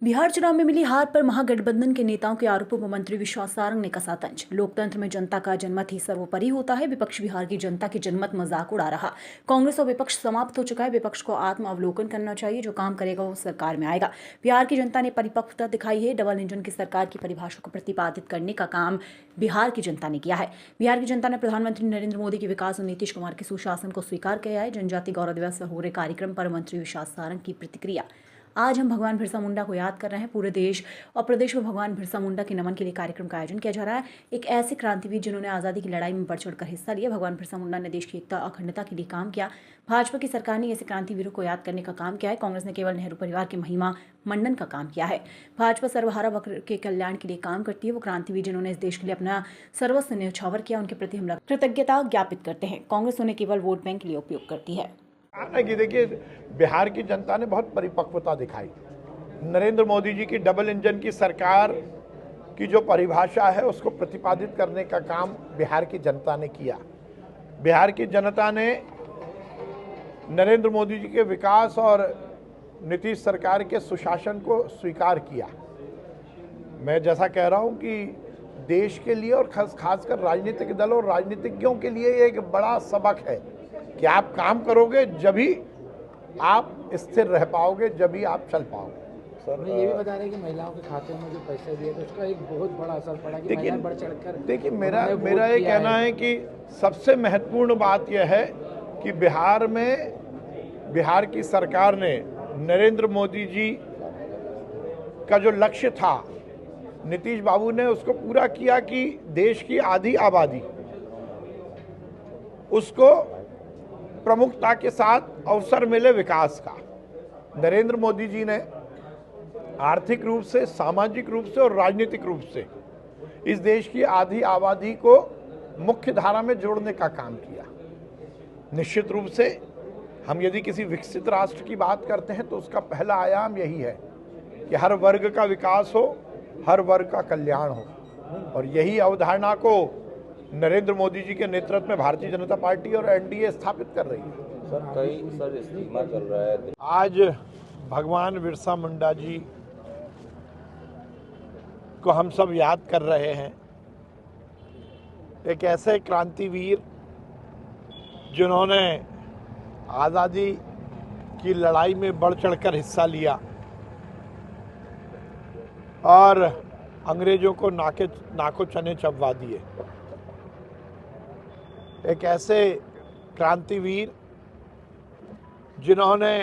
बिहार चुनाव में मिली हार पर महागठबंधन के नेताओं के आरोपों पर मंत्री विश्वास सारंग ने कसा तंज। लोकतंत्र में जनता का जनमत ही सर्वोपरि होता है। विपक्ष बिहार की जनता की जनमत मजाक उड़ा रहा। कांग्रेस और विपक्ष समाप्त हो चुका है। विपक्ष को आत्म अवलोकन करना चाहिए। जो काम करेगा वो सरकार में आएगा। बिहार की जनता ने परिपक्वता दिखाई है। डबल इंजन की सरकार की परिभाषा को प्रतिपादित करने का काम बिहार की जनता ने किया है। बिहार की जनता ने प्रधानमंत्री नरेंद्र मोदी के विकास और नीतीश कुमार के सुशासन को स्वीकार किया है। जनजाति गौरव दिवस पर हो रहे कार्यक्रम पर मंत्री विश्वास सारंग की प्रतिक्रिया। आज हम भगवान बिरसा मुंडा को याद कर रहे हैं। पूरे देश और प्रदेश में भगवान बिरसा मुंडा के नमन के लिए कार्यक्रम का आयोजन किया जा रहा है। एक ऐसे क्रांतिवीर जिन्होंने आज़ादी की लड़ाई में बढ़ चढ़कर हिस्सा लिया। भगवान बिरसा मुंडा ने देश की एकता अखंडता के लिए काम किया। भाजपा की सरकार ने ऐसे क्रांतिवीरों को याद करने का काम किया है। कांग्रेस ने केवल नेहरू परिवार की महिमा मंडन का काम किया है। भाजपा सर्वहारा वर्ग के कल्याण के लिए काम करती है। वो क्रांतिवीर जिन्होंने इस देश के लिए अपना सर्वस्व न्यौछावर किया, उनके प्रति हम कृतज्ञता ज्ञापित करते हैं। कांग्रेस उन्हें केवल वोट बैंक के लिए उपयोग करती है। देखिए, बिहार की जनता ने बहुत परिपक्वता दिखाई। नरेंद्र मोदी जी की डबल इंजन की सरकार की जो परिभाषा है उसको प्रतिपादित करने का काम बिहार की जनता ने किया। बिहार की जनता ने नरेंद्र मोदी जी के विकास और नीतीश सरकार के सुशासन को स्वीकार किया। मैं जैसा कह रहा हूं कि देश के लिए और खासकर राजनीतिक दल और राजनीतिज्ञों के लिए एक बड़ा सबक है कि आप काम करोगे जभी आप स्थिर रह पाओगे, जभी आप चल पाओगे। सर ये भी बता रहे हैं कि महिलाओं के खाते में जो पैसे दिए तो उसका एक बहुत बड़ा असर पड़ा कि महिलाएं बढ़ चढ़कर। देखिए, मेरा ये कहना है कि सबसे महत्वपूर्ण बात यह है कि बिहार की सरकार ने नरेंद्र मोदी जी का जो लक्ष्य था, नीतीश बाबू ने उसको पूरा किया कि देश की आधी आबादी उसको प्रमुखता के साथ अवसर मिले विकास का। नरेंद्र मोदी जी ने आर्थिक रूप से, सामाजिक रूप से और राजनीतिक रूप से इस देश की आधी आबादी को मुख्य धारा में जोड़ने का काम किया। निश्चित रूप से हम यदि किसी विकसित राष्ट्र की बात करते हैं तो उसका पहला आयाम यही है कि हर वर्ग का विकास हो, हर वर्ग का कल्याण हो, और यही अवधारणा को नरेंद्र मोदी जी के नेतृत्व में भारतीय जनता पार्टी और एनडीए स्थापित कर रही है। सर इस्तीमा चल रहा है। आज भगवान बिरसा मुंडा जी को हम सब याद कर रहे हैं। एक ऐसे क्रांतिवीर जिन्होंने आज़ादी की लड़ाई में बढ़ चढ़कर हिस्सा लिया और अंग्रेजों को नाको चने चबवा दिए। एक ऐसे क्रांतिवीर जिन्होंने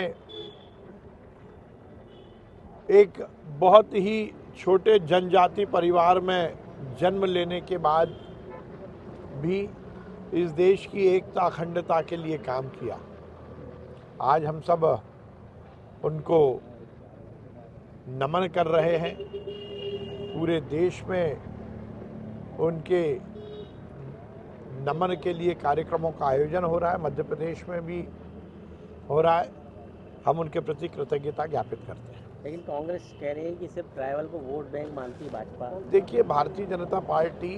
एक बहुत ही छोटे जनजाति परिवार में जन्म लेने के बाद भी इस देश की एकता अखंडता के लिए काम किया। आज हम सब उनको नमन कर रहे हैं। पूरे देश में उनके नमन के लिए कार्यक्रमों का आयोजन हो रहा है। मध्य प्रदेश में भी हो रहा है। हम उनके प्रति कृतज्ञता ज्ञापित करते हैं। लेकिन कांग्रेस कह रही है कि सिर्फ ट्राइबल को वोट बैंक मानती है भाजपा। देखिए, भारतीय जनता पार्टी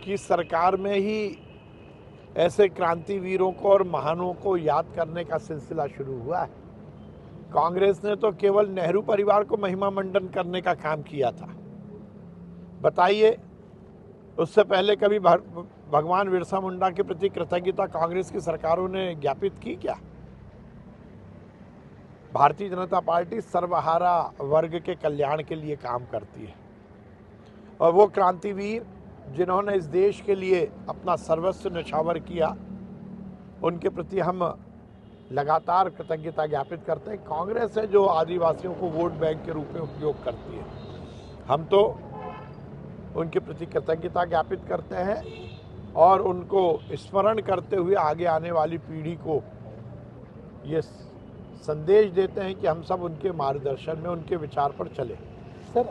की सरकार में ही ऐसे क्रांतिवीरों को और महानों को याद करने का सिलसिला शुरू हुआ है। कांग्रेस ने तो केवल नेहरू परिवार को महिमा मंडन करने का काम किया था। बताइए, उससे पहले कभी भगवान बिरसा मुंडा के प्रति कृतज्ञता कांग्रेस की सरकारों ने ज्ञापित की क्या? भारतीय जनता पार्टी सर्वहारा वर्ग के कल्याण के लिए काम करती है, और वो क्रांतिवीर जिन्होंने इस देश के लिए अपना सर्वस्व न्यौछावर किया, उनके प्रति हम लगातार कृतज्ञता ज्ञापित करते हैं। कांग्रेस है जो आदिवासियों को वोट बैंक के रूप में उपयोग करती है। हम तो उनके प्रति कृतज्ञता ज्ञापित करते हैं और उनको स्मरण करते हुए आगे आने वाली पीढ़ी को ये संदेश देते हैं कि हम सब उनके मार्गदर्शन में, उनके विचार पर चले। सर